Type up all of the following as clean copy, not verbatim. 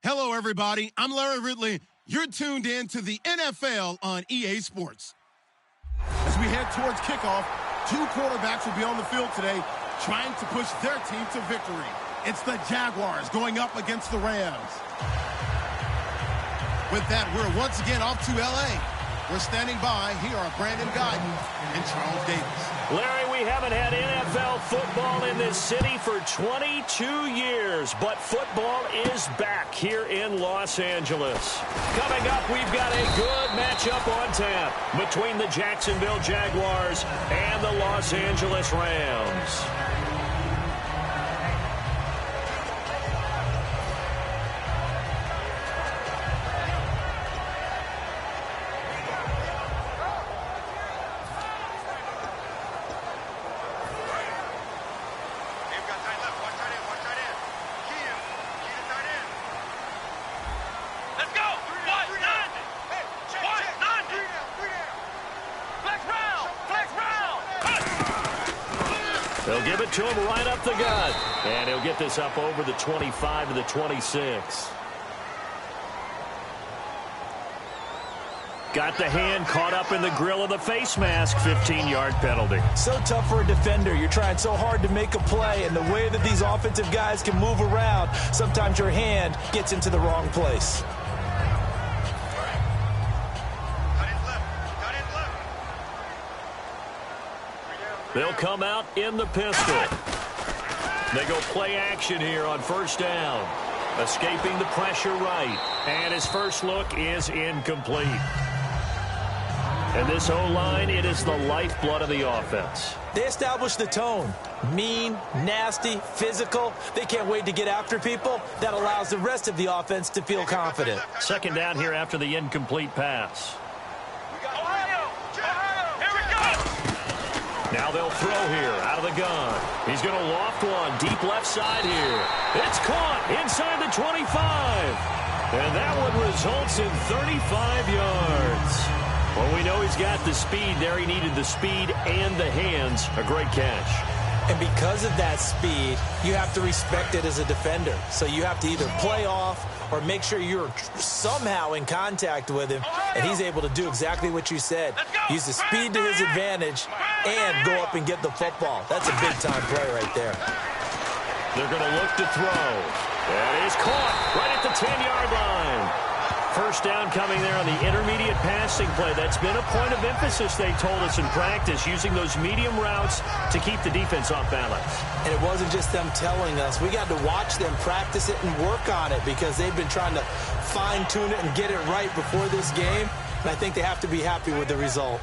Hello, everybody. I'm Larry Ridley. You're tuned in to the NFL on EA Sports. As we head towards kickoff, two quarterbacks will be on the field today trying to push their team to victory. It's the Jaguars going up against the Rams. With that, we're once again off to L.A. We're standing by. Here are Brandon Guyton and Charles Davis. Larry, we haven't had NFL football in this city for 22 years, but football is back here in Los Angeles. Coming up, we've got a good matchup on tap between the Jacksonville Jaguars and the Los Angeles Rams. They'll give it to him right up the gut. And he'll get this up over the 25 to the 26. Got the hand caught up in the grill of the face mask. 15-yard penalty. So tough for a defender. You're trying so hard to make a play, and the way that these offensive guys can move around, sometimes your hand gets into the wrong place. They'll come out in the pistol. They go play action here on first down. Escaping the pressure right. And his first look is incomplete. And this O-line, it is the lifeblood of the offense. They establish the tone. Mean, nasty, physical. They can't wait to get after people. That allows the rest of the offense to feel confident. Second down here after the incomplete pass. Now they'll throw here out of the gun. He's going to loft one deep left side here. It's caught inside the 25. And that one results in 35 yards. Well, we know he's got the speed there. He needed the speed and the hands. A great catch. And because of that speed, you have to respect it as a defender. So you have to either play off or make sure you're somehow in contact with him, and he's able to do exactly what you said. Use the speed to his advantage and go up and get the football. That's a big-time play right there. They're going to look to throw. That is caught right at the 10-yard line. First down coming there on the intermediate passing play. That's been a point of emphasis, they told us in practice, using those medium routes to keep the defense off balance. And it wasn't just them telling us. We got to watch them practice it and work on it because they've been trying to fine-tune it and get it right before this game. And I think they have to be happy with the result.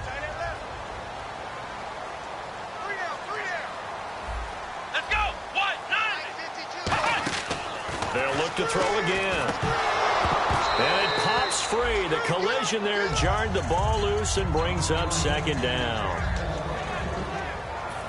Let's go! What? 9! They'll look to throw again. And it pops free. The collision there jarred the ball loose and brings up second down.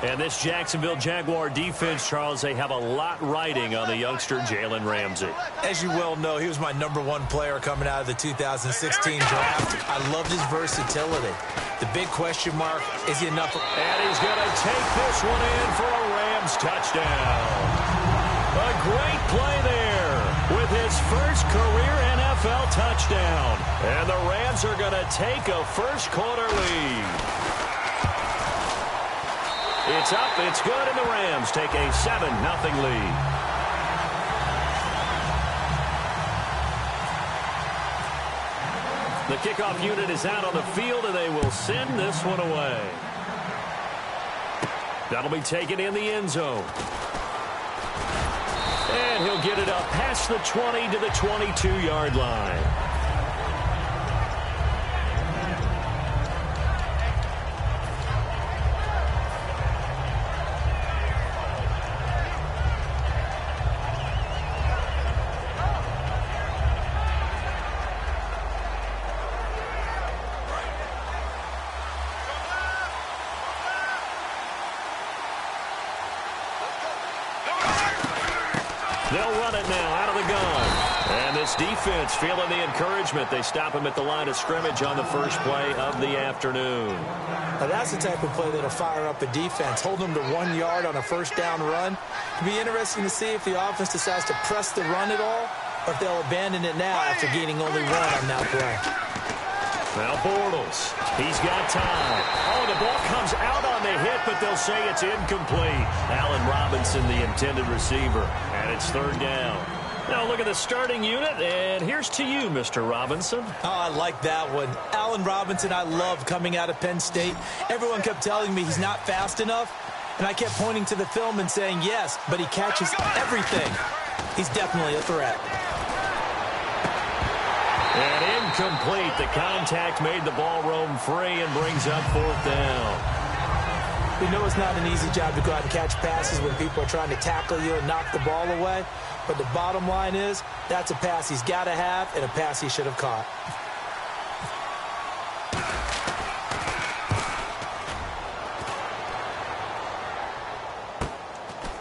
And this Jacksonville Jaguar defense, Charles, they have a lot riding on the youngster Jalen Ramsey. As you well know, he was my #1 player coming out of the 2016 draft. I loved his versatility. The big question mark, is he enough? And he's going to take this one in for a Rams touchdown. A great play there with his first career NFL touchdown. And the Rams are going to take a first-quarter lead. It's up, it's good, and the Rams take a 7-0 lead. The kickoff unit is out on the field, and they will send this one away. That'll be taken in the end zone. And he'll get it up past the 20 to the 22-yard line. They'll run it now out of the gun. And this defense feeling the encouragement. They stop him at the line of scrimmage on the first play of the afternoon. Now that's the type of play that'll fire up a defense. Hold them to 1 yard on a first down run. It'll be interesting to see if the offense decides to press the run at all or if they'll abandon it now after gaining only one on that play. Now Bortles, he's got time. Oh, the ball comes out on the hit, but they'll say it's incomplete. Allen Robinson, the intended receiver, and it's third down. Now look at the starting unit, and here's to you, Mr. Robinson. Oh, I like that one. Allen Robinson, I love coming out of Penn State. Everyone kept telling me he's not fast enough, and I kept pointing to the film and saying yes, but he catches everything. He's definitely a threat. And incomplete. The contact made the ball roam free and brings up fourth down. We know it's not an easy job to go out and catch passes when people are trying to tackle you and knock the ball away. But the bottom line is, that's a pass he's got to have and a pass he should have caught.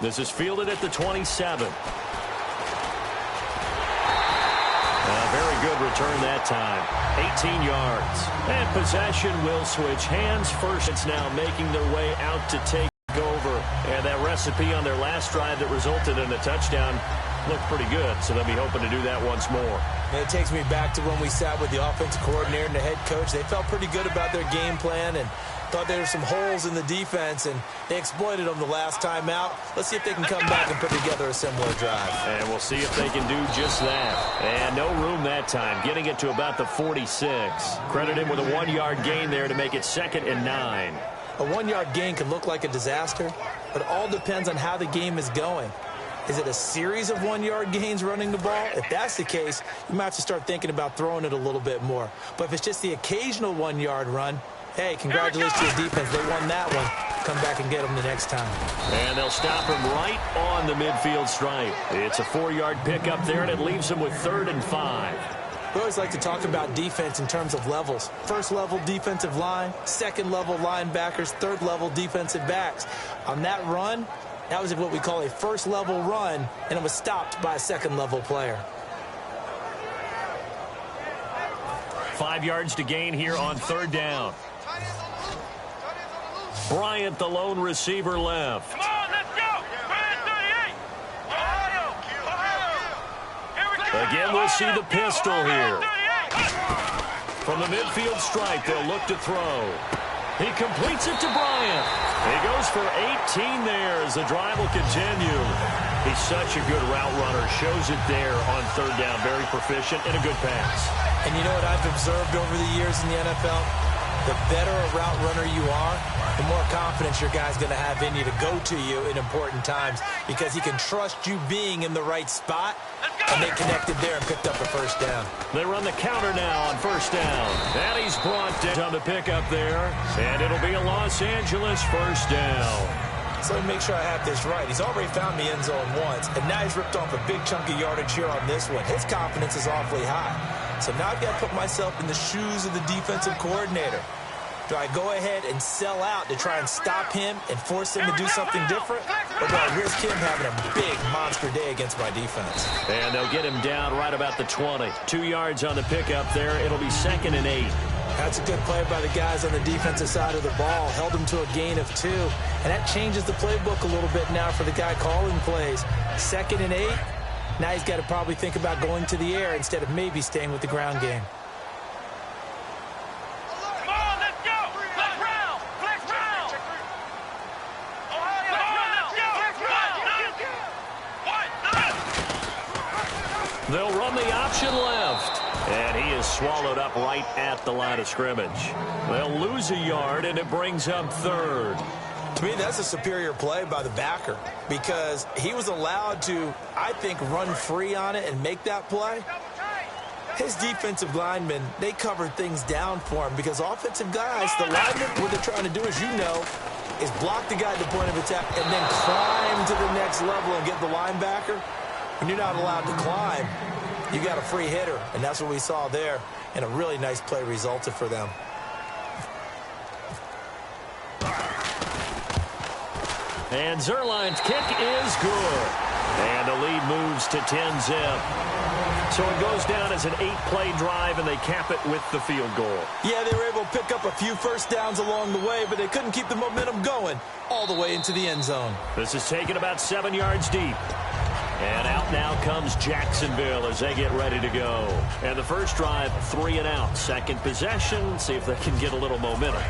This is fielded at the 27. Very good return that time. 18 yards. And possession will switch hands first. It's now making their way out to take over. And that recipe on their last drive that resulted in a touchdown looked pretty good, so they'll be hoping to do that once more. And it takes me back to when we sat with the offensive coordinator and the head coach. They felt pretty good about their game plan and thought there were some holes in the defense, and they exploited them the last time out. Let's see if they can come back and put together a similar drive. And we'll see if they can do just that. And no room that time, getting it to about the 46. Credit him with a 1-yard gain there to make it 2nd and 9. A 1-yard gain can look like a disaster, but it all depends on how the game is going. Is it a series of 1-yard gains running the ball? If that's the case, you might have to start thinking about throwing it a little bit more. But if it's just the occasional 1-yard run, hey, congratulations to the defense. They won that one. Come back and get them the next time. And they'll stop him right on the midfield stripe. It's a 4-yard pickup there, and it leaves him with 3rd and 5. We always like to talk about defense in terms of levels. First level defensive line, second level linebackers, third level defensive backs. On that run, that was what we call a first level run, and it was stopped by a second level player. 5 yards to gain here on 3rd down. Bryant, the lone receiver, left. Come on, let's go. Bryant 38. Ohio. Again, we'll see the pistol here. From the midfield stripe, they'll look to throw. He completes it to Bryant. He goes for 18 there as the drive will continue. He's such a good route runner. Shows it there on 3rd down. Very proficient and a good pass. And you know what I've observed over the years in the NFL? The better a route runner you are, the more confidence your guy's going to have in you to go to you in important times because he can trust you being in the right spot, and they connected there and picked up a 1st down. They run the counter now on 1st down. And he's brought down the pickup there, and it'll be a Los Angeles 1st down. So let me make sure I have this right. He's already found the end zone once, and now he's ripped off a big chunk of yardage here on this one. His confidence is awfully high. So now I've got to put myself in the shoes of the defensive coordinator. Do I go ahead and sell out to try and stop him and force him to do something different? Or do I risk him having a big monster day against my defense? And they'll get him down right about the 20. 2 yards on the pickup there. It'll be 2nd and 8. That's a good play by the guys on the defensive side of the ball. Held him to a gain of 2. And that changes the playbook a little bit now for the guy calling plays. 2nd and 8. Now he's got to probably think about going to the air instead of maybe staying with the ground game. Come on, let's go. Flex round. Flex round. Ohio, let's go. They'll run the option left. And he is swallowed up right at the line of scrimmage. They'll lose a yard, and it brings up 3rd. To me, that's a superior play by the backer because he was allowed to, I think, run free on it and make that play. His defensive linemen, they covered things down for him because offensive guys, the linemen, what they're trying to do, as you know, is block the guy at the point of attack and then climb to the next level and get the linebacker. When you're not allowed to climb, you got a free hitter, and that's what we saw there, and a really nice play resulted for them. And Zerline's kick is good. And the lead moves to 10-zip. So it goes down as an 8-play drive, and they cap it with the field goal. Yeah, they were able to pick up a few first downs along the way, but they couldn't keep the momentum going all the way into the end zone. This is taken about 7 yards deep. And out now comes Jacksonville as they get ready to go. And the first drive, 3 and out. Second possession, see if they can get a little momentum.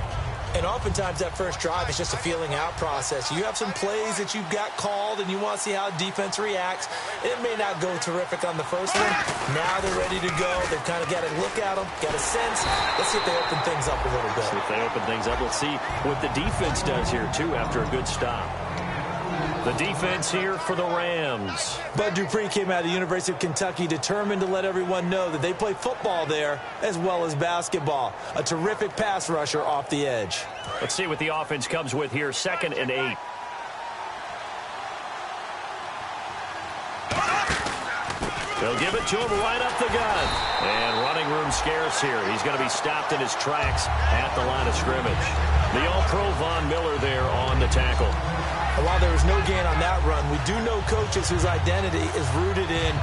And oftentimes that first drive is just a feeling out process. You have some plays that you've got called and you want to see how defense reacts. It may not go terrific on the first one. Now they're ready to go. They've kind of got to look at them, got a sense. Let's see if they open things up a little bit. See if they open things up. Let's see what the defense does here, too, after a good stop. The defense here for the Rams. Bud Dupree came out of the University of Kentucky determined to let everyone know that they play football there as well as basketball. A terrific pass rusher off the edge. Let's see what the offense comes with here. 2nd and 8. They'll give it to him right up the gut. And running room scarce here. He's going to be stopped in his tracks at the line of scrimmage. The All-Pro Von Miller there on the tackle. And while there was no gain on that run, we do know coaches whose identity is rooted in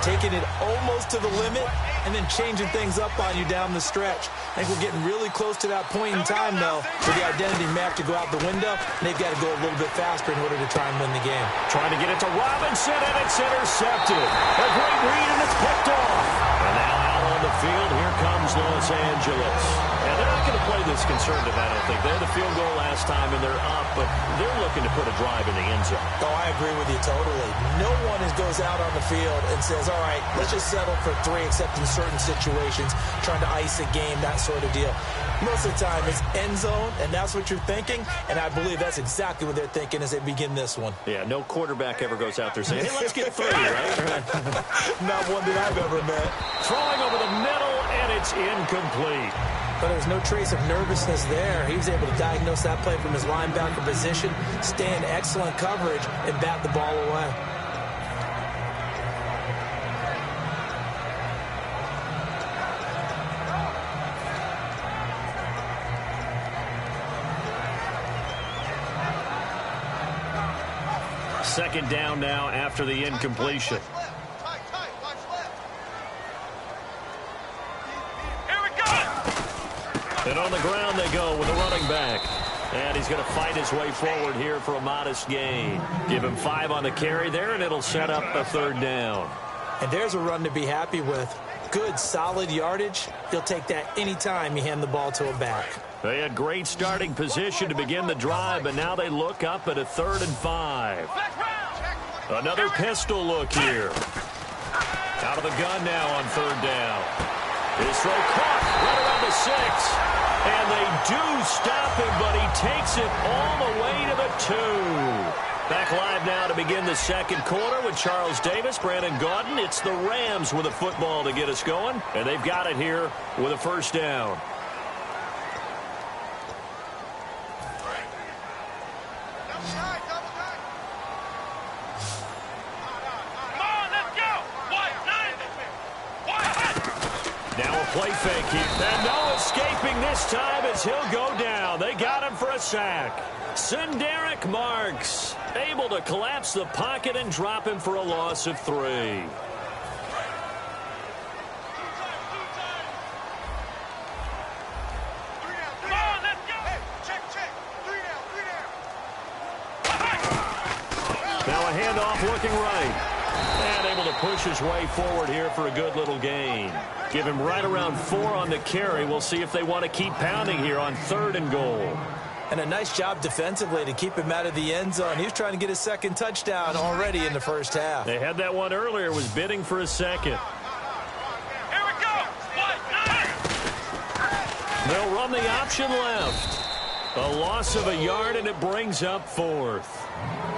taking it almost to the limit and then changing things up on you down the stretch. I think we're getting really close to that point in time, though, where the identity may have to go out the window, and they've got to go a little bit faster in order to try and win the game. Trying to get it to Robinson, and it's intercepted. A great read, and it's picked off. And now out on the field, here comes Los Angeles. And they're not going to play this conservative, I don't think. They had the field goal last time, and they're up, but they're looking to put a drive in the end zone. Oh, I agree with you totally. No one goes out on the field and says, all right, let's just settle for 3, except in certain situations, trying to ice a game, that sort of deal. Most of the time, it's end zone, and that's what you're thinking, and I believe that's exactly what they're thinking as they begin this one. Yeah, no quarterback ever goes out there saying, hey, let's get 3, right? Not one that I've ever met. Throwing over the middle, and it's incomplete. But there's no trace of nervousness there. He was able to diagnose that play from his linebacker position, stay in excellent coverage, and bat the ball away. Second down now after the incompletion. And on the ground they go with a running back. And he's going to fight his way forward here for a modest gain. Give him 5 on the carry there, and it'll set up a 3rd down. And there's a run to be happy with. Good, solid yardage. He'll take that any time you hand the ball to a back. They had great starting position to begin the drive, but now they look up at a 3rd and 5. Another pistol look here. Out of the gun now on 3rd down. His throw caught right around the 6. And they do stop him, but he takes it all the way to the 2. Back live now to begin the second quarter with Charles Davis, Brandon Gaudin. It's the Rams with a football to get us going, and they've got it here with a 1st down. Now a play fake here. And no escaping this time as he'll go down. They got him for a sack. Sinderick Marks able to collapse the pocket and drop him for a loss of 3. Now a handoff looking right. And able to push his way forward here for a good little gain. Give him right around 4 on the carry. We'll see if they want to keep pounding here on 3rd and goal. And a nice job defensively to keep him out of the end zone. He was trying to get his 2nd touchdown already in the first half. They had that one earlier, was bidding for a 2nd. Here we go. They'll run the option left. A loss of a yard, and it brings up 4th.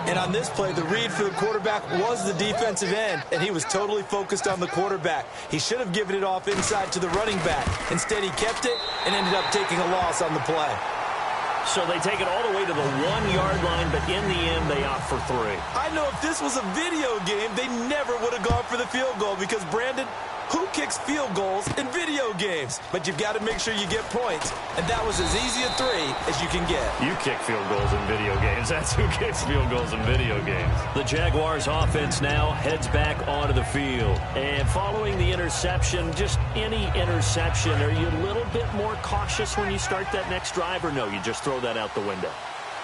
And on this play, the read for the quarterback was the defensive end, and he was totally focused on the quarterback. He should have given it off inside to the running back. Instead, he kept it and ended up taking a loss on the play. So they take it all the way to the 1-yard line, but in the end, they opt for 3. I know if this was a video game, they never would have gone for the field goal because, Brandon, who kicks field goals in video games? But you've got to make sure you get points, and that was as easy a 3 as you can get. You kick field goals in video games. That's who kicks field goals in video games. The Jaguars offense now heads back onto the field. And following the interception, just any interception, are you a little bit more cautious when you start that next drive, or no, you just throw that out the window?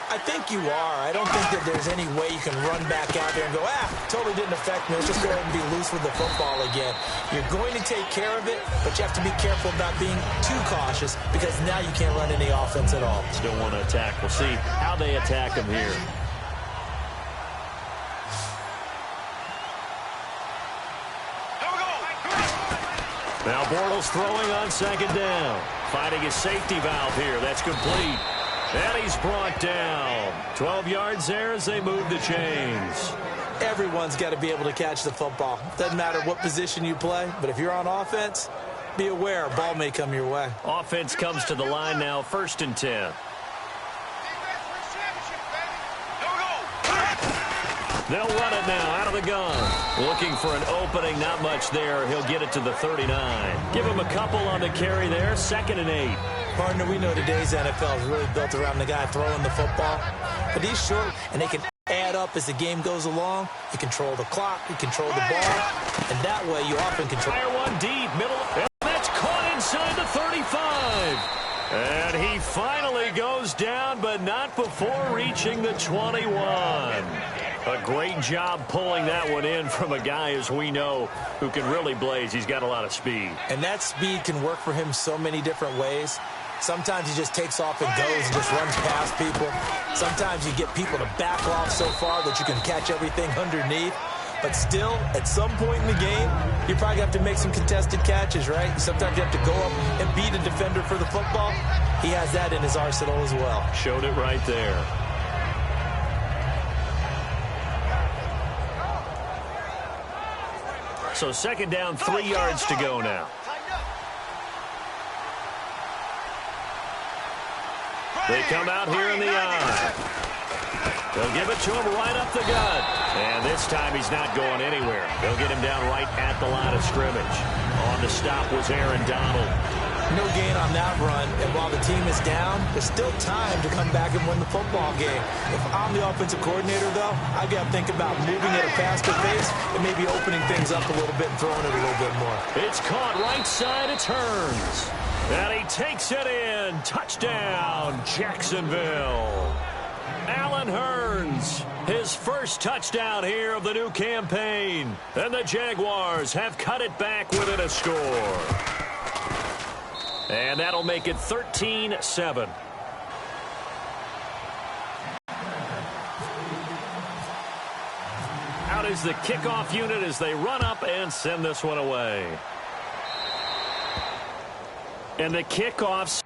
I think you are. I don't think that there's any way you can run back out there and go, totally didn't affect me. Let's just go ahead and be loose with the football again. You're going to take care of it, but you have to be careful about being too cautious because now you can't run any offense at all. Still want to attack. We'll see how they attack him here. Now Bortles throwing on second down. Finding his safety valve here. That's complete. And he's brought down. 12 yards there as they move the chains. Everyone's got to be able to catch the football. Doesn't matter what position you play, but if you're on offense, be aware a ball may come your way. Offense comes to the line now, 1st and 10. They'll run it now out of the gun. Looking for an opening, not much there. He'll get it to the 39. Give him a couple on the carry there, 2nd and 8. Partner, we know today's NFL is really built around the guy throwing the football. But he's short, and they can add up as the game goes along. You control the clock, you control the ball, and that way you often control. Fire one deep, middle, and that's caught inside the 35. And he finally goes down, but not before reaching the 21. A great job pulling that one in from a guy, as we know, who can really blaze. He's got a lot of speed. And that speed can work for him so many different ways. Sometimes he just takes off and goes and just runs past people. Sometimes you get people to back off so far that you can catch everything underneath. But still, at some point in the game, you probably have to make some contested catches, right? Sometimes you have to go up and beat a defender for the football. He has that in his arsenal as well. Showed it right there. So 2nd down, 3 yards to go now. They come out here in the eye. They'll give it to him right up the gut. And this time he's not going anywhere. They'll get him down right at the line of scrimmage. On the stop was Aaron Donald. No gain on that run. And while the team is down, there's still time to come back and win the football game. If I'm the offensive coordinator, though, I've got to think about moving at a faster pace and maybe opening things up a little bit and throwing it a little bit more. It's caught right side. It turns. And he takes it in. Touchdown, Jacksonville. Allen Hurns, his first touchdown here of the new campaign. And the Jaguars have cut it back within a score. And that'll make it 13-7. Out is the kickoff unit as they run up and send this one away. And the kickoffs.